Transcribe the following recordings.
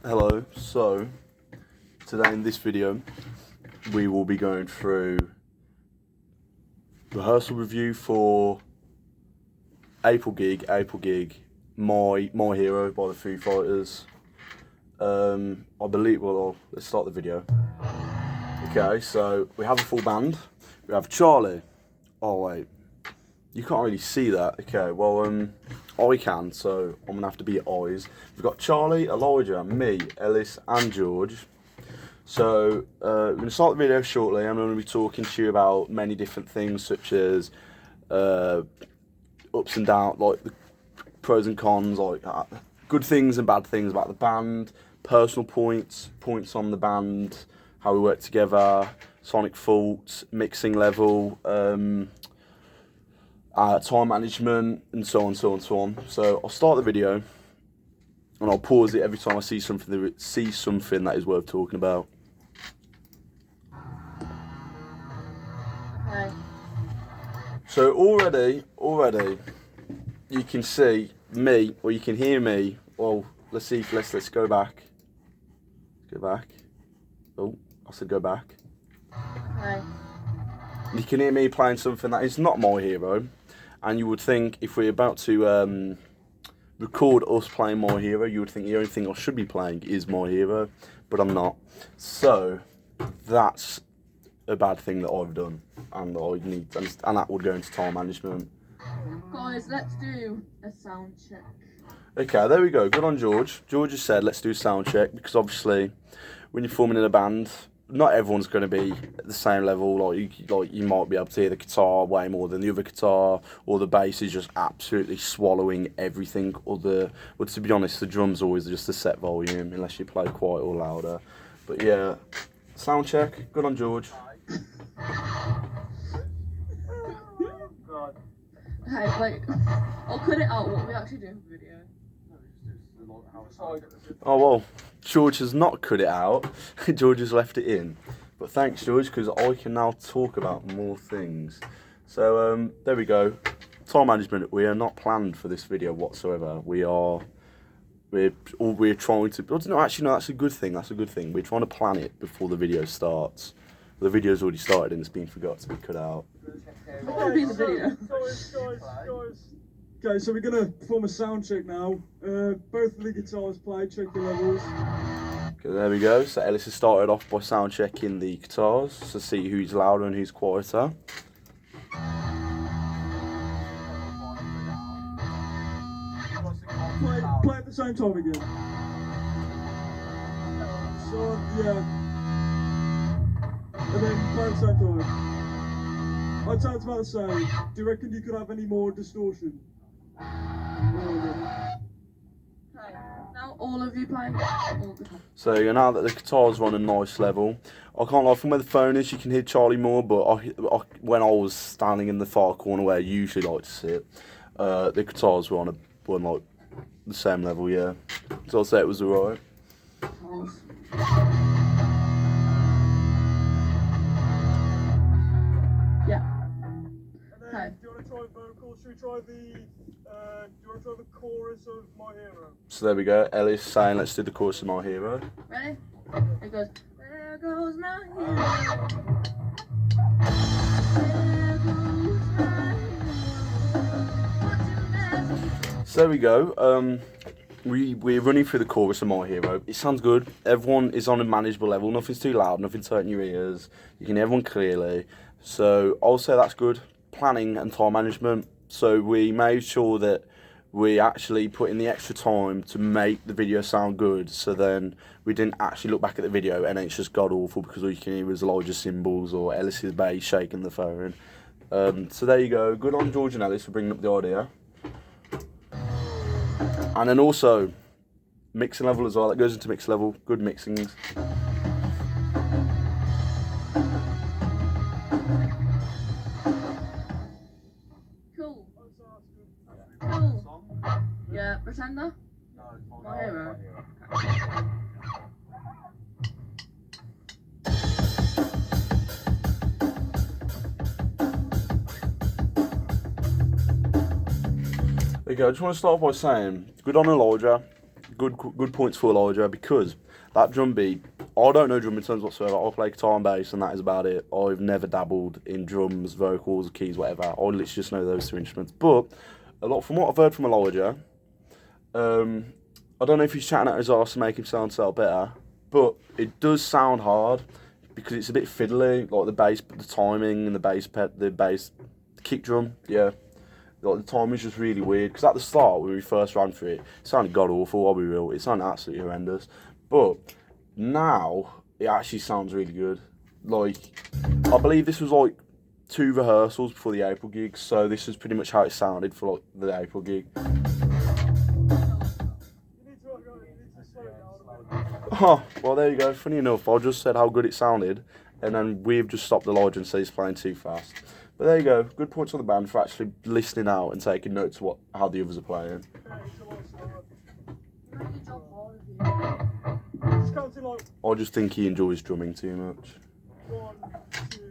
Hello, so today in this video we will be going through rehearsal review for April Gig, My Hero by the Foo Fighters. I believe, well, let's start the video. Okay, so we have a full band. We have Charlie. Oh wait, you can't really see that. Okay, well I can, so I'm gonna have to be eyes. We've got Charlie, Elijah, me, Ellis, and George. So we're gonna start the video shortly. I'm gonna be talking to you about many different things, such as ups and downs, like the pros and cons, like good things and bad things about the band, personal points on the band, how we work together, sonic faults, mixing level, time management, and so on. So I'll start the video, and I'll pause it every time I see something that is worth talking about. Okay. So already, you can see me, or you can hear me. Well, let's go back. Go back. Oh, I said go back. Okay. You can hear me playing something that is not My Hero, and you would think if we're about to record us playing My Hero, you would think the only thing I should be playing is My Hero, but I'm not. So that's a bad thing that I've done, and that would go into time management. Guys, let's do a sound check. Okay, there we go. Good on George. George has said let's do sound check, because obviously when you're forming in a band, not everyone's going to be at the same level. Like you might be able to hear the guitar way more than the other guitar, or the bass is just absolutely swallowing everything. Well, to be honest, the drums always just a set volume unless you play quiet or louder. But yeah, sound check. Good on George. Okay, wait. I'll cut it out. What we actually do in the video. Oh well, George has not cut it out. George has left it in. But thanks, George, because I can now talk about more things. So there we go. Time management. We are not planned for this video whatsoever. We're trying to. No, actually, no. That's a good thing. We're trying to plan it before the video starts. The video's already started and it's been forgot to be cut out. Okay, so we're gonna perform a sound check now. Both of the guitars play, check your levels. Okay, there we go. So Ellis has started off by sound checking the guitars to see who's louder and who's quieter. Play at the same time again. So yeah. And then play at the same time. I'd say it's about the same. Do you reckon you could have any more distortion? Okay. Now all of you play all the time. So now that the guitars are on a nice level, I can't lie, from where the phone is you can hear Charlie more, but when I was standing in the far corner where I usually like to sit, the guitars were on like the same level, yeah. So I'd say it was alright. Yeah. And then, do you want to try vocals? Should we try do you want to try the chorus of My Hero? So there we go. Ellis saying let's do the chorus of My Hero. Ready? It goes, there goes my hero. There goes my hero. So there we go. We're running through the chorus of My Hero. It sounds good. Everyone is on a manageable level. Nothing's too loud. Nothing's hurting your ears. You can hear everyone clearly. So I'll say that's good. Planning and time management. So we made sure that we actually put in the extra time to make the video sound good. So then we didn't actually look back at the video and it's just god awful because all you can hear is Elijah's cymbals or Ellis's bass shaking the phone. So there you go. Good on George and Ellis for bringing up the idea. And then also mixing level as well. That goes into mix level. Good mixings. Cool. Cool. Yeah, Pretender? No, My Hero. There you go. I just want to start off by saying, good on Elijah. good points for Elijah, because that drum beat, I don't know drum in terms whatsoever. I play guitar and bass, and that is about it. I've never dabbled in drums, vocals, keys, whatever. I literally just know those two instruments. But a lot from what I've heard from Elijah, I don't know if he's chatting at his arse to make him sound better, but it does sound hard because it's a bit fiddly, like the bass, the timing and the kick drum, yeah. Like the timing's just really weird, because at the start when we first ran through it, it sounded god awful, I'll be real. It sounded absolutely horrendous. But now it actually sounds really good. Like, I believe this was like 2 rehearsals before the April gig, so this is pretty much how it sounded for like the April gig. Oh, well there you go. Funny enough, I just said how good it sounded, and then we've just stopped Elijah and said he's playing too fast. But there you go. Good points on the band for actually listening out and taking notes of how the others are playing. I just think he enjoys drumming too much. 1, 2,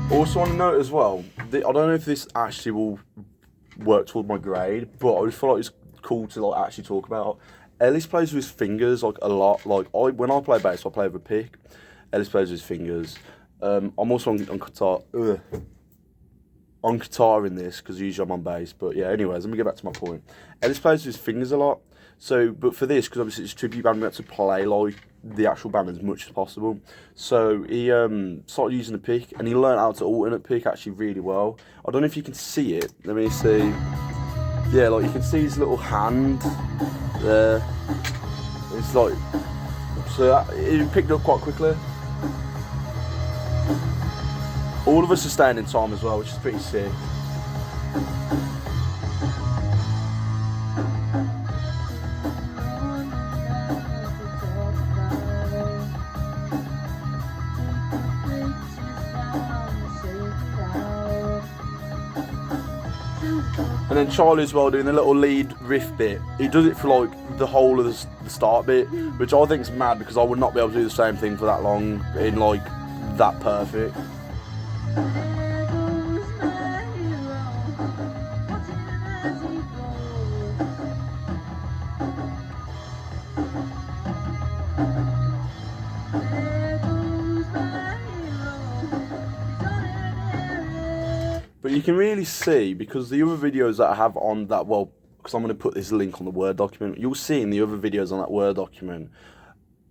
Also on a note as well, I don't know if this actually will work toward my grade, but I just feel like it's cool to like actually talk about. Ellis plays with his fingers like a lot. Like when I play bass, I play with a pick. Ellis plays with his fingers. I'm also on guitar. On guitar in this, because usually I'm on bass. But yeah, anyways, let me get back to my point. Ellis plays with his fingers a lot. So, but for this, because obviously it's a tribute band, we had to play like the actual band as much as possible. So he started using the pick, and he learned how to alternate pick actually really well. I don't know if you can see it. Let me see. Yeah, like you can see his little hand there. It's like, so he picked up quite quickly. All of us are staying in time as well, which is pretty sick. And then Charlie as well, doing the little lead riff bit. He does it for like the whole of the start bit, which I think is mad, because I would not be able to do the same thing for that long in like that perfect. But you can really see, because the other videos that I have on that, well, because I'm going to put this link on the Word document, you'll see in the other videos on that Word document,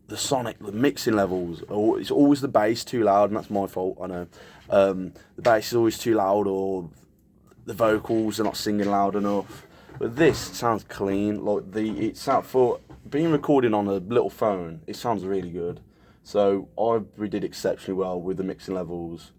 the mixing levels, it's always the bass too loud, and that's my fault, I know. The bass is always too loud, or the vocals are not singing loud enough. But this sounds clean, like it sounds, for being recorded on a little phone, it sounds really good. So we did exceptionally well with the mixing levels.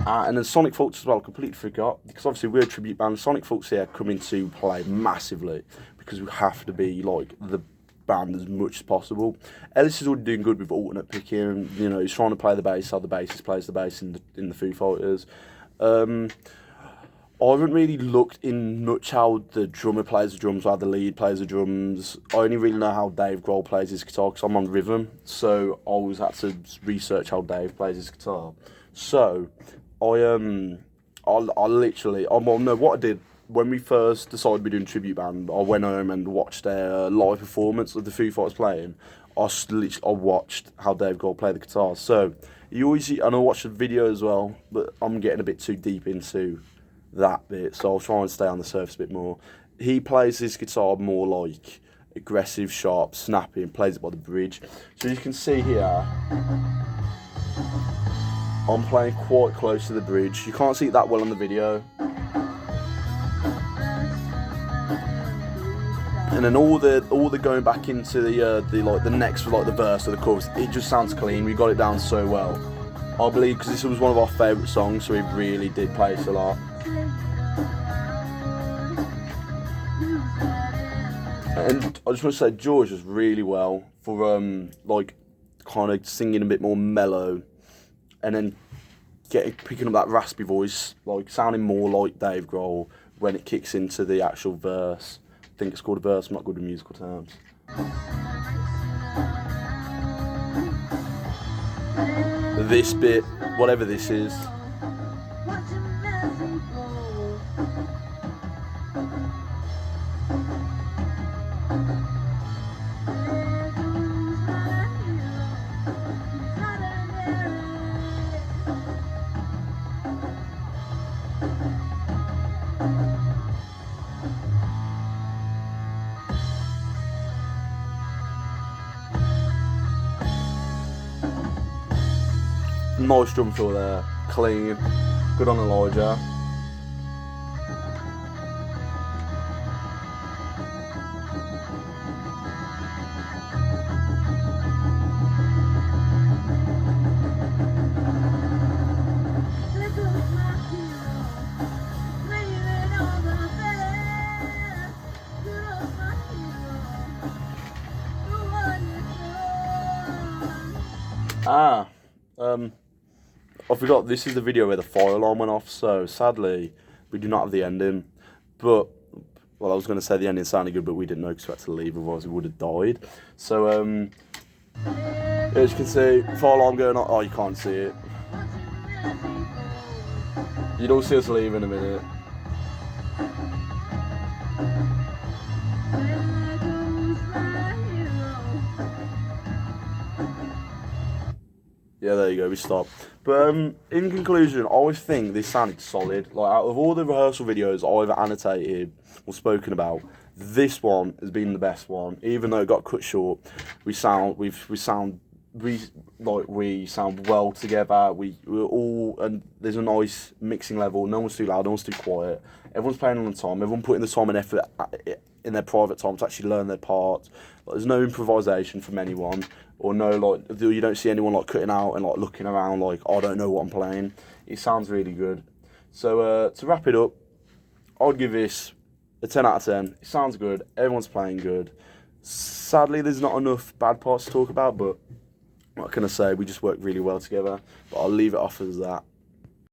And then Sonic Folks as well, completely forgot, because obviously we're a tribute band. Sonic Folks here come into play massively, because we have to be like the band as much as possible. Ellis is already doing good with alternate picking. You know, he's trying to play the bass how the bassist plays the bass in the Foo Fighters. I haven't really looked in much how the drummer plays the drums, how the lead plays the drums. I only really know how Dave Grohl plays his guitar, because I'm on rhythm, so I always had to research how Dave plays his guitar. So what I did when we first decided we're doing tribute band, I went home and watched their live performance of the Foo Fighters playing. I watched how Dave Grohl play the guitar. So and I watched the video as well, but I'm getting a bit too deep into that bit, so I'll try and stay on the surface a bit more. He plays his guitar more like aggressive, sharp, snappy, and plays it by the bridge. So you can see here, I'm playing quite close to the bridge. You can't see it that well on the video. And then all the going back into the next, like the verse or the chorus, it just sounds clean. We got it down so well. I believe because this was one of our favourite songs, so we really did play it a lot. And I just want to say George does really well for like kind of singing a bit more mellow, and then picking up that raspy voice, like sounding more like Dave Grohl, when it kicks into the actual verse. I think it's called a verse. I'm not good with musical terms. This bit, whatever this is. Nice drum fill there, clean, good on Elijah. I forgot, this is the video where the fire alarm went off, so sadly we do not have the ending. But, well, I was going to say the ending sounded good, but we didn't know because we had to leave, otherwise we would have died. So, as you can see, fire alarm going on. Oh, you can't see it. You don't see us leave in a minute. Yeah, there you go, we stopped. But in conclusion, I always think this sounded solid. Like, out of all the rehearsal videos I've annotated or spoken about, this one has been the best one. Even though it got cut short, we sound well together. We're all, and there's a nice mixing level. No one's too loud, no one's too quiet. Everyone's playing on time. Everyone putting the time and effort in their private time to actually learn their part. Like, there's no improvisation from anyone, or no, like, you don't see anyone like cutting out and like looking around like, oh, I don't know what I'm playing. It sounds really good. So to wrap it up, I'd give this a 10 out of 10. It sounds good. Everyone's playing good. Sadly, there's not enough bad parts to talk about, but what can I say? We just work really well together. But I'll leave it off as that.